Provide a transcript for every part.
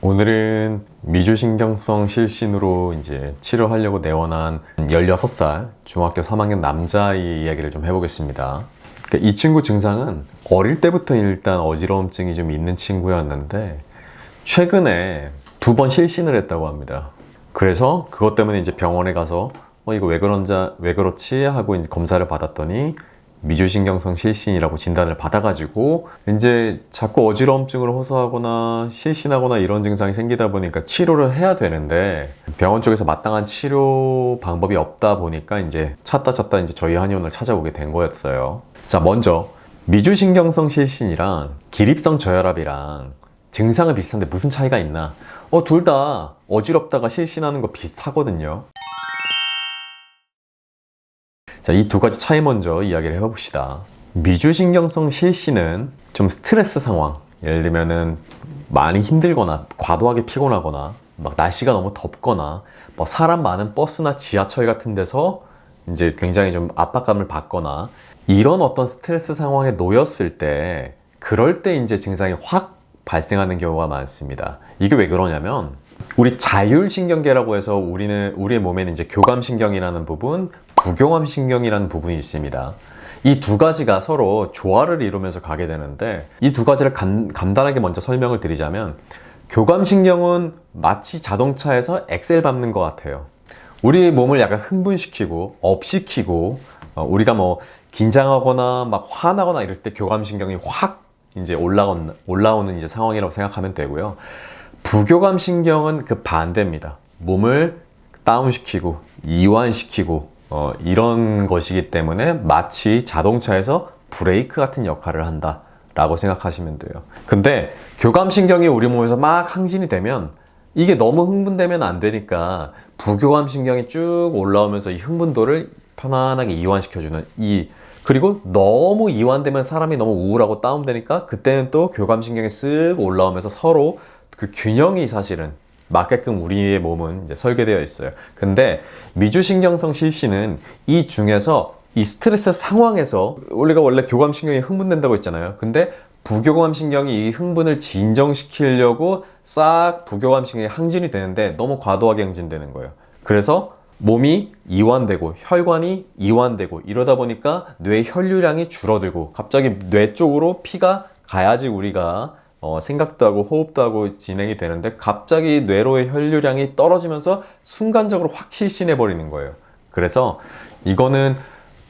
오늘은 미주신경성 실신으로 이제 치료하려고 내원한 16살 중학교 3학년 남자아이 이야기를 좀 해보겠습니다. 이 친구 증상은 어릴 때부터 일단 어지러움증이 좀 있는 친구였는데 최근에 2번 실신을 했다고 합니다. 그래서 그것 때문에 이제 병원에 가서 이거 왜 그렇지 하고 이제 검사를 받았더니 미주신경성 실신이라고 진단을 받아가지고 이제 자꾸 어지러움증을 호소하거나 실신하거나 이런 증상이 생기다 보니까 치료를 해야 되는데 병원 쪽에서 마땅한 치료 방법이 없다 보니까 이제 찾다 이제 저희 한의원을 찾아오게 된 거였어요. 자, 먼저 미주신경성 실신이랑 기립성 저혈압이랑 증상은 비슷한데 무슨 차이가 있나? 둘 다 어지럽다가 실신하는 거 비슷하거든요. 자, 이 두 가지 차이 먼저 이야기를 해봅시다. 미주신경성 실신은 좀 스트레스 상황, 예를 들면은 많이 힘들거나 과도하게 피곤하거나 막 날씨가 너무 덥거나 뭐 사람 많은 버스나 지하철 같은 데서 이제 굉장히 좀 압박감을 받거나 이런 어떤 스트레스 상황에 놓였을 때 그럴 때 이제 증상이 확 발생하는 경우가 많습니다. 이게 왜 그러냐면 우리 자율신경계라고 해서 우리의 몸에는 이제 교감신경이라는 부분, 부교감신경이라는 부분이 있습니다. 이 두 가지가 서로 조화를 이루면서 가게 되는데 이 두 가지를 간단하게 먼저 설명을 드리자면 교감신경은 마치 자동차에서 엑셀 밟는 것 같아요. 우리 몸을 약간 흥분시키고 업시키고 우리가 뭐 긴장하거나 막 화나거나 이럴 때 교감신경이 확 이제 올라오는 이제 상황이라고 생각하면 되고요. 부교감신경은 그 반대입니다. 몸을 다운시키고 이완시키고 이런 것이기 때문에 마치 자동차에서 브레이크 같은 역할을 한다 라고 생각하시면 돼요. 근데 교감신경이 우리 몸에서 막 항진이 되면 이게 너무 흥분되면 안 되니까 부교감신경이 쭉 올라오면서 이 흥분도를 편안하게 이완시켜주는 그리고 너무 이완되면 사람이 너무 우울하고 다운되니까 그때는 또 교감신경이 쓱 올라오면서 서로 그 균형이 사실은 맞게끔 우리의 몸은 이제 설계되어 있어요. 근데 미주신경성 실신은 이 중에서 이 스트레스 상황에서 우리가 원래 교감신경이 흥분된다고 했잖아요. 근데 부교감신경이 이 흥분을 진정시키려고 싹 부교감신경이 항진이 되는데 너무 과도하게 항진되는 거예요. 그래서 몸이 이완되고 혈관이 이완되고 이러다 보니까 뇌 혈류량이 줄어들고 갑자기 뇌 쪽으로 피가 가야지 우리가 생각도 하고 호흡도 하고 진행이 되는데 갑자기 뇌로의 혈류량이 떨어지면서 순간적으로 확 실신해 버리는 거예요. 그래서 이거는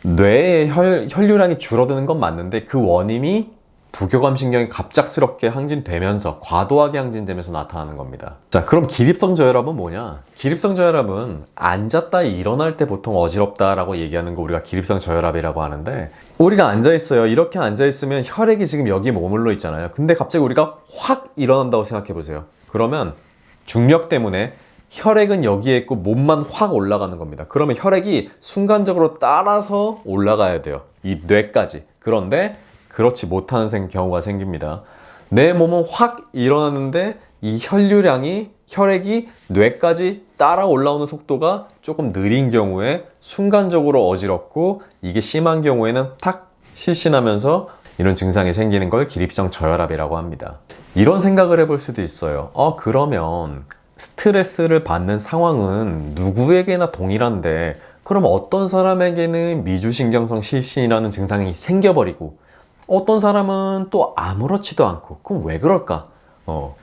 뇌의 혈류량이 줄어드는 건 맞는데 그 원인이 부교감신경이 갑작스럽게 항진되면서 과도하게 항진되면서 나타나는 겁니다. 자, 그럼 기립성 저혈압은 뭐냐? 기립성 저혈압은 앉았다 일어날 때 보통 어지럽다라고 얘기하는 거 우리가 기립성 저혈압이라고 하는데 우리가 앉아있어요. 이렇게 앉아있으면 혈액이 지금 여기 머물러 있잖아요. 근데 갑자기 우리가 확 일어난다고 생각해 보세요. 그러면 중력 때문에 혈액은 여기에 있고 몸만 확 올라가는 겁니다. 그러면 혈액이 순간적으로 따라서 올라가야 돼요. 이 뇌까지. 그런데 그렇지 못하는 경우가 생깁니다. 내 몸은 확 일어나는데 이 혈액이 뇌까지 따라 올라오는 속도가 조금 느린 경우에 순간적으로 어지럽고 이게 심한 경우에는 탁 실신하면서 이런 증상이 생기는 걸 기립성 저혈압이라고 합니다. 이런 생각을 해볼 수도 있어요. 그러면 스트레스를 받는 상황은 누구에게나 동일한데 그럼 어떤 사람에게는 미주신경성 실신이라는 증상이 생겨버리고 어떤 사람은 또 아무렇지도 않고 그럼 왜 그럴까?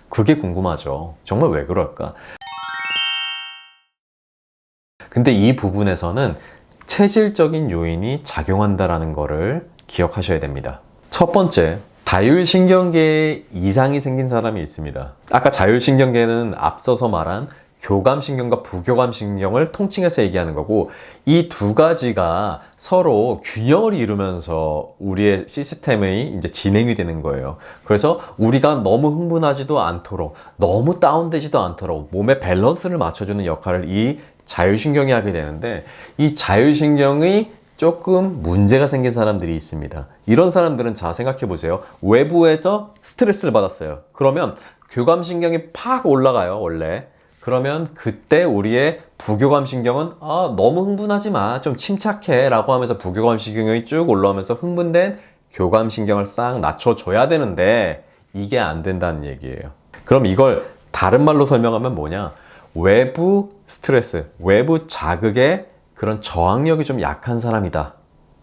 그게 궁금하죠. 정말 왜 그럴까? 근데 이 부분에서는 체질적인 요인이 작용한다라는 거를 기억하셔야 됩니다. 첫 번째, 자율신경계에 이상이 생긴 사람이 있습니다. 아까 자율신경계는 앞서서 말한 교감신경과 부교감신경을 통칭해서 얘기하는 거고 이 두 가지가 서로 균형을 이루면서 우리의 시스템이 이제 진행이 되는 거예요. 그래서 우리가 너무 흥분하지도 않도록 너무 다운되지도 않도록 몸의 밸런스를 맞춰주는 역할을 이 자율신경이 하게 되는데 이 자율신경이 조금 문제가 생긴 사람들이 있습니다. 이런 사람들은 자 생각해 보세요. 외부에서 스트레스를 받았어요. 그러면 교감신경이 팍 올라가요 원래. 그러면 그때 우리의 부교감신경은 너무 흥분하지 마, 좀 침착해 라고 하면서 부교감신경이 쭉 올라오면서 흥분된 교감신경을 싹 낮춰줘야 되는데 이게 안 된다는 얘기예요. 그럼 이걸 다른 말로 설명하면 뭐냐? 외부 스트레스, 외부 자극에 그런 저항력이 좀 약한 사람이다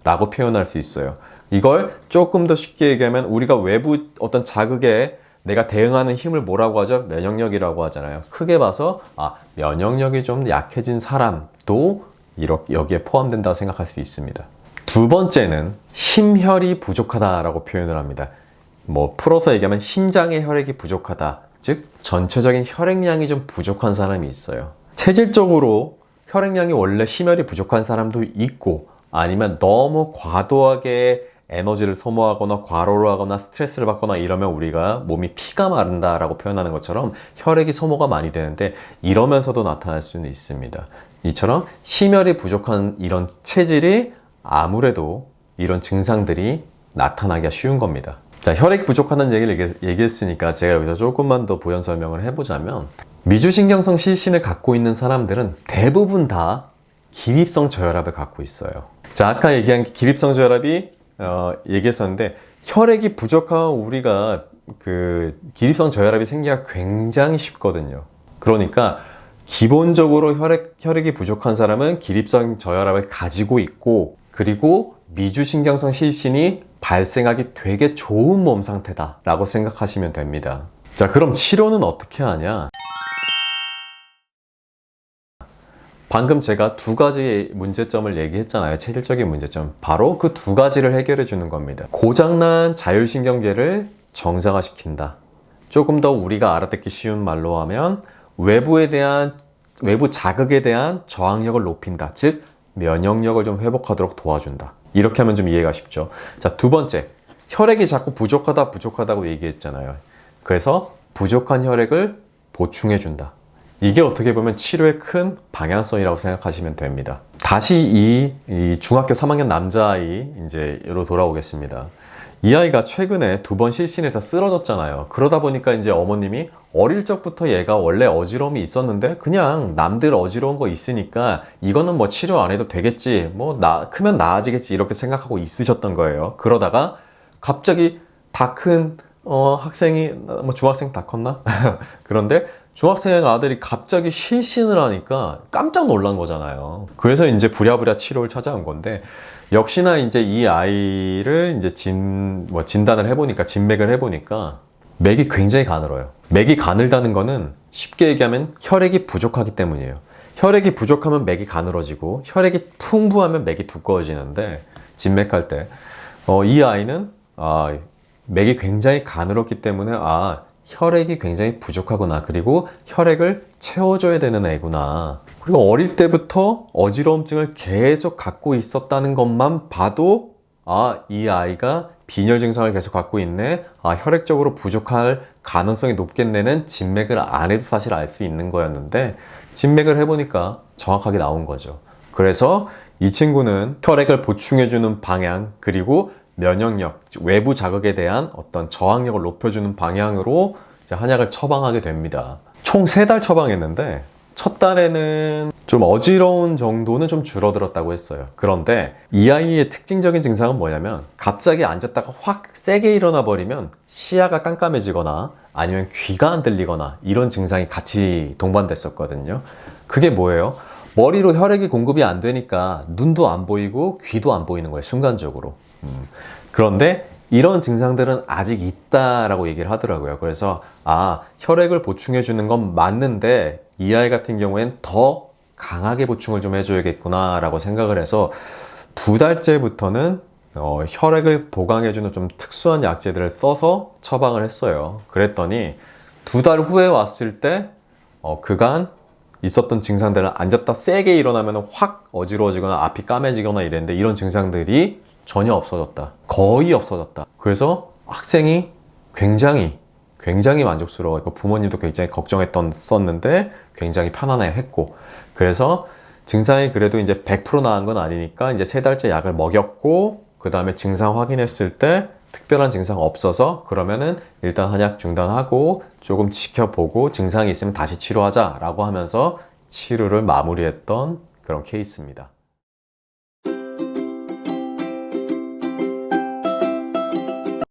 라고 표현할 수 있어요. 이걸 조금 더 쉽게 얘기하면 우리가 외부 어떤 자극에 내가 대응하는 힘을 뭐라고 하죠? 면역력이라고 하잖아요. 크게 봐서 면역력이 좀 약해진 사람도 여기에 포함된다고 생각할 수 있습니다. 두 번째는 심혈이 부족하다라고 표현을 합니다. 뭐 풀어서 얘기하면 심장의 혈액이 부족하다, 즉 전체적인 혈액량이 좀 부족한 사람이 있어요. 체질적으로 혈액량이 원래 심혈이 부족한 사람도 있고, 아니면 너무 과도하게 에너지를 소모하거나 과로를 하거나 스트레스를 받거나 이러면 우리가 몸이 피가 마른다라고 표현하는 것처럼 혈액이 소모가 많이 되는데, 이러면서도 나타날 수는 있습니다. 이처럼 심혈이 부족한 이런 체질이 아무래도 이런 증상들이 나타나기가 쉬운 겁니다. 자, 혈액 부족하다는 얘기를 얘기했으니까 제가 여기서 조금만 더 부연 설명을 해보자면, 미주신경성 실신을 갖고 있는 사람들은 대부분 다 기립성 저혈압을 갖고 있어요. 자, 아까 얘기한 기립성 저혈압이 얘기했었는데, 혈액이 부족한 우리가 그 기립성 저혈압이 생기기가 굉장히 쉽거든요. 그러니까 기본적으로 혈액이 부족한 사람은 기립성 저혈압을 가지고 있고, 그리고 미주신경성 실신이 발생하기 되게 좋은 몸 상태다 라고 생각하시면 됩니다. 자, 그럼 치료는 어떻게 하냐? 방금 제가 두 가지 문제점을 얘기했잖아요. 체질적인 문제점. 바로 그 두 가지를 해결해 주는 겁니다. 고장난 자율신경계를 정상화시킨다. 조금 더 우리가 알아듣기 쉬운 말로 하면 외부 자극에 대한 저항력을 높인다. 즉 면역력을 좀 회복하도록 도와준다. 이렇게 하면 좀 이해가 쉽죠. 자, 두 번째, 혈액이 자꾸 부족하다고 얘기했잖아요. 그래서 부족한 혈액을 보충해 준다. 이게 어떻게 보면 치료의 큰 방향성이라고 생각하시면 됩니다. 다시 이 중학교 3학년 남자아이 이제로 돌아오겠습니다. 이 아이가 최근에 2번 실신해서 쓰러졌잖아요. 그러다 보니까 이제 어머님이 어릴 적부터 얘가 원래 어지러움이 있었는데 그냥 남들 어지러운 거 있으니까 이거는 뭐 치료 안 해도 되겠지, 뭐 크면 나아지겠지 이렇게 생각하고 있으셨던 거예요. 그러다가 갑자기 다 큰 학생이, 뭐 중학생 다 컸나? 그런데 중학생 아들이 갑자기 실신을 하니까 깜짝 놀란 거잖아요. 그래서 이제 부랴부랴 치료를 찾아온 건데, 역시나 이제 이 아이를 이제 진단을 해보니까, 진맥을 해보니까 맥이 굉장히 가늘어요. 맥이 가늘다는 거는 쉽게 얘기하면 혈액이 부족하기 때문이에요. 혈액이 부족하면 맥이 가늘어지고, 혈액이 풍부하면 맥이 두꺼워지는데, 진맥할 때 이 아이는 맥이 굉장히 가늘었기 때문에 혈액이 굉장히 부족하구나, 그리고 혈액을 채워줘야 되는 애구나, 그리고 어릴 때부터 어지러움증을 계속 갖고 있었다는 것만 봐도 이 아이가 빈혈 증상을 계속 갖고 있네, 혈액적으로 부족할 가능성이 높겠네는 진맥을 안 해도 사실 알 수 있는 거였는데, 진맥을 해보니까 정확하게 나온 거죠. 그래서 이 친구는 혈액을 보충해주는 방향, 그리고 면역력, 외부 자극에 대한 어떤 저항력을 높여주는 방향으로 한약을 처방하게 됩니다. 총 3달 처방했는데 첫 달에는 좀 어지러운 정도는 좀 줄어들었다고 했어요. 그런데 이 아이의 특징적인 증상은 뭐냐면, 갑자기 앉았다가 확 세게 일어나 버리면 시야가 깜깜해지거나 아니면 귀가 안 들리거나 이런 증상이 같이 동반됐었거든요. 그게 뭐예요? 머리로 혈액이 공급이 안 되니까 눈도 안 보이고 귀도 안 보이는 거예요, 순간적으로. 그런데 이런 증상들은 아직 있다라고 얘기를 하더라고요. 그래서 혈액을 보충해 주는 건 맞는데 이 아이 같은 경우엔 더 강하게 보충을 좀 해줘야겠구나 라고 생각을 해서 2달째부터는 혈액을 보강해 주는 좀 특수한 약재들을 써서 처방을 했어요. 그랬더니 2달 후에 왔을 때 그간 있었던 증상들은 앉았다 세게 일어나면 확 어지러워지거나 앞이 까매지거나 이랬는데, 이런 증상들이 전혀 없어졌다. 거의 없어졌다. 그래서 학생이 굉장히 만족스러워했고, 부모님도 굉장히 걱정했었는데 굉장히 편안해 했고, 그래서 증상이 그래도 이제 100% 나은 건 아니니까 이제 3달째 약을 먹였고, 그 다음에 증상 확인했을 때 특별한 증상 없어서 그러면은 일단 한약 중단하고 조금 지켜보고 증상이 있으면 다시 치료하자 라고 하면서 치료를 마무리했던 그런 케이스입니다.